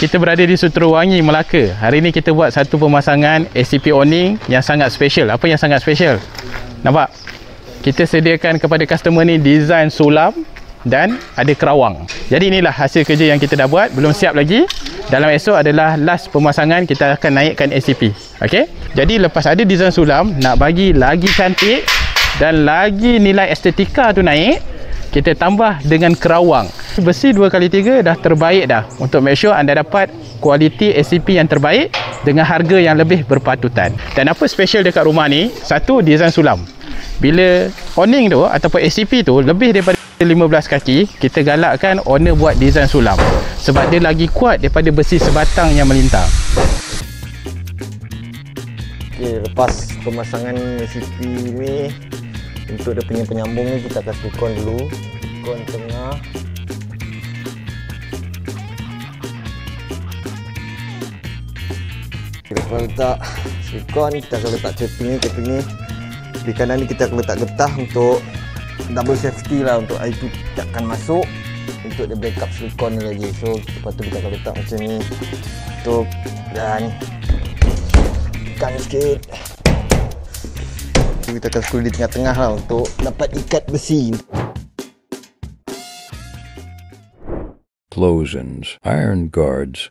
kita berada di Suteruwangi, Melaka. Hari ni kita buat satu pemasangan SCP awning yang sangat special. Apa yang sangat special? Nampak? Kita sediakan kepada customer ni design sulam dan ada kerawang. Jadi inilah hasil kerja yang kita dah buat. Belum siap lagi. Dalam esok adalah last pemasangan, kita akan naikkan SCP. Okey? Jadi lepas ada design sulam, nak bagi lagi cantik dan lagi nilai estetika tu naik, kita tambah dengan kerawang. Besi 2x3 dah terbaik dah untuk make sure anda dapat kualiti SCP yang terbaik dengan harga yang lebih berpatutan. Dan apa special dekat rumah ni? Satu, design sulam. Bila awning tu ataupun SCP tu lebih daripada 15 kaki, kita galakkan owner buat design sulam sebab dia lagi kuat daripada besi sebatang yang melintang. Okay, lepas pemasangan SCP ni, untuk dia punya penyambung ni kita akan silikon dulu. Silikon tengah. Lepas letak silikon, kita akan letak taping ni. Di kanan ni kita akan letak getah untuk double safety lah, untuk air tu takkan masuk, untuk dia backup silikon ni lagi. So lepas tu kita akan letak macam ni untuk, dan tekan sikit. Kita akan screw di tengah-tengah lah untuk dapat ikat besi. Explosions, iron guards,